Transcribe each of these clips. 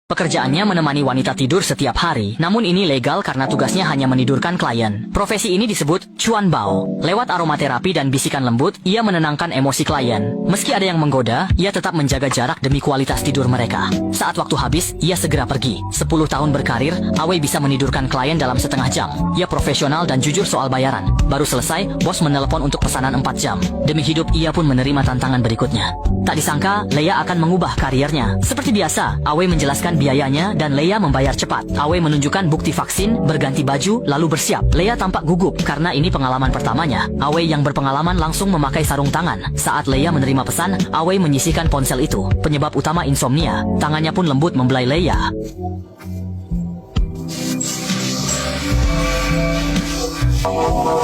Pekerjaannya menemani wanita tidur setiap hari, namun ini legal karena tugasnya hanya menidurkan klien. Profesi ini disebut Chuan Bao. Lewat aromaterapi dan bisikan lembut, ia menenangkan emosi klien. Meski ada yang menggoda, ia tetap menjaga jarak demi kualitas tidur mereka. Saat waktu habis, ia segera pergi. 10 tahun berkarir, Awei bisa menidurkan klien dalam setengah jam. Ia profesional dan jujur soal bayaran. Baru selesai, bos menelepon untuk pesanan 4 jam. Demi hidup, ia pun menerima tantangan berikutnya. Tak disangka, Leia akan mengubah kariernya. Seperti biasa, Awei menjelaskan biayanya dan Leia membayar cepat. Awei menunjukkan bukti vaksin, berganti baju, lalu bersiap. Leia tampak gugup karena ini pengalaman pertamanya. Awei yang berpengalaman langsung memakai sarung tangan. Saat Leia menerima pesan, Awei menyisihkan ponsel itu. Penyebab utama insomnia. Tangannya pun lembut membelai Leia.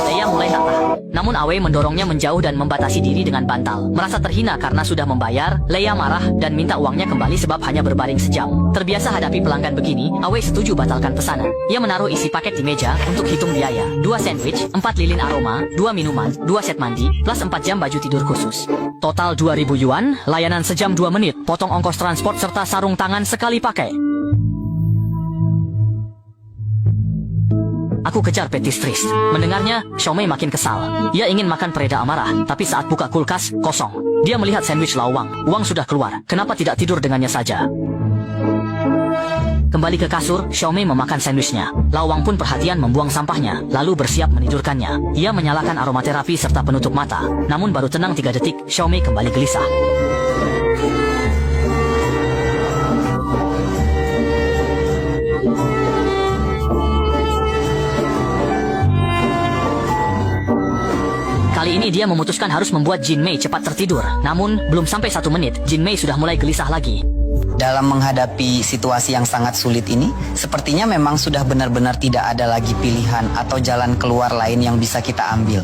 Leia mulai tak tahan. Namun Awei mendorongnya menjauh dan membatasi diri dengan bantal. Merasa terhina karena sudah membayar, Leia marah dan minta uangnya kembali sebab hanya berbaring sejam. Terbiasa hadapi pelanggan begini, Awei setuju batalkan pesanan. Ia menaruh isi paket di meja untuk hitung biaya. 2 sandwich, 4 lilin aroma, 2 minuman, 2 set mandi, plus 4 jam baju tidur khusus. Total 2.000 yuan, layanan sejam 2 menit, potong ongkos transport serta sarung tangan sekali pakai. Aku kejar petistris. Mendengarnya, Xiaomei makin kesal. Ia ingin makan pereda amarah, tapi saat buka kulkas, kosong. Dia melihat sandwich lawang. Uang sudah keluar. Kenapa tidak tidur dengannya saja? Kembali ke kasur, Xiaomei memakan sandwichnya. Lawang pun perhatian membuang sampahnya, lalu bersiap menidurkannya. Ia menyalakan aromaterapi serta penutup mata. Namun baru tenang 3 detik, Xiaomei kembali gelisah. Kali ini dia memutuskan harus membuat Jin Mei cepat tertidur. Namun, belum sampai 1 menit, Jin Mei sudah mulai gelisah lagi. Dalam menghadapi situasi yang sangat sulit ini, sepertinya memang sudah benar-benar tidak ada lagi pilihan atau jalan keluar lain yang bisa kita ambil.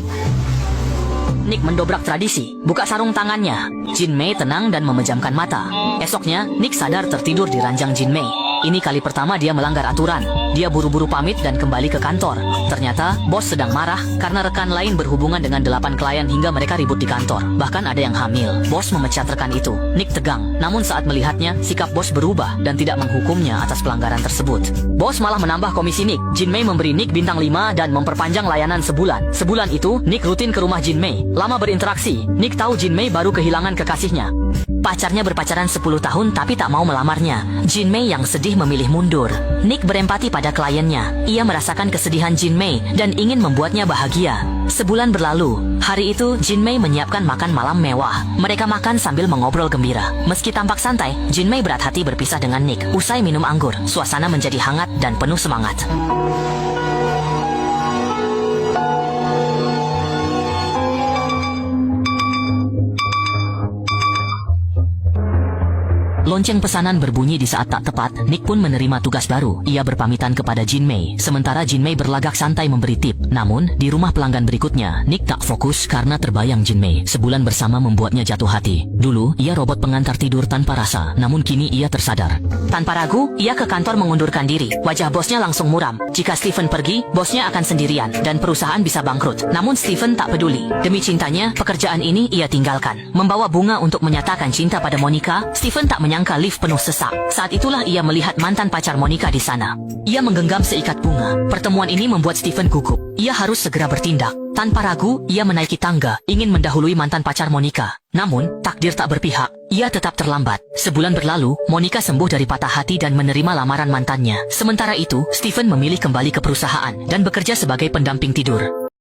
Nick mendobrak tradisi, buka sarung tangannya. Jin Mei tenang dan memejamkan mata. Esoknya, Nick sadar tertidur di ranjang Jin Mei. Ini kali pertama dia melanggar aturan. Dia buru-buru pamit dan kembali ke kantor. Ternyata, bos sedang marah karena rekan lain berhubungan dengan 8 klien hingga mereka ribut di kantor. Bahkan ada yang hamil. Bos memecat rekan itu. Nick tegang. Namun saat melihatnya, sikap bos berubah dan tidak menghukumnya atas pelanggaran tersebut. Bos malah menambah komisi Nick. Jin Mei memberi Nick bintang 5 dan memperpanjang layanan sebulan. Sebulan itu, Nick rutin ke rumah Jin Mei. Lama berinteraksi, Nick tahu Jin Mei baru kehilangan kekasihnya. Pacarnya berpacaran 10 tahun tapi tak mau melamarnya. Jin Mei yang sedih memilih mundur. Nick berempati pada kliennya. Ia merasakan kesedihan Jin Mei dan ingin membuatnya bahagia. Sebulan berlalu. Hari itu, Jin Mei menyiapkan makan malam mewah. Mereka makan sambil mengobrol gembira. Meski tampak santai, Jin Mei berat hati berpisah dengan Nick. Usai minum anggur, suasana menjadi hangat dan penuh semangat. Lonceng pesanan berbunyi di saat tak tepat. Nick pun menerima tugas baru. Ia berpamitan kepada Jin Mei. Sementara Jin Mei berlagak santai memberi tip. Namun, di rumah pelanggan berikutnya, Nick tak fokus karena terbayang Jin Mei. Sebulan bersama membuatnya jatuh hati. Dulu, ia robot pengantar tidur tanpa rasa. Namun kini ia tersadar. Tanpa ragu, ia ke kantor mengundurkan diri. Wajah bosnya langsung muram. Jika Stephen pergi, bosnya akan sendirian dan perusahaan bisa bangkrut. Namun Stephen tak peduli. Demi cintanya, pekerjaan ini ia tinggalkan. Membawa bunga untuk menyatakan cinta pada Monica, Stephen tak menyangka lift penuh sesak. Saat itulah ia melihat mantan pacar Monica di sana. Ia menggenggam seikat bunga. Pertemuan ini membuat Stephen gugup. Ia harus segera bertindak. Tanpa ragu, ia menaiki tangga, ingin mendahului mantan pacar Monica. Namun, takdir tak berpihak. Ia tetap terlambat. Sebulan berlalu, Monica sembuh dari patah hati dan menerima lamaran mantannya. Sementara itu, Stephen memilih kembali ke perusahaan dan bekerja sebagai pendamping tidur.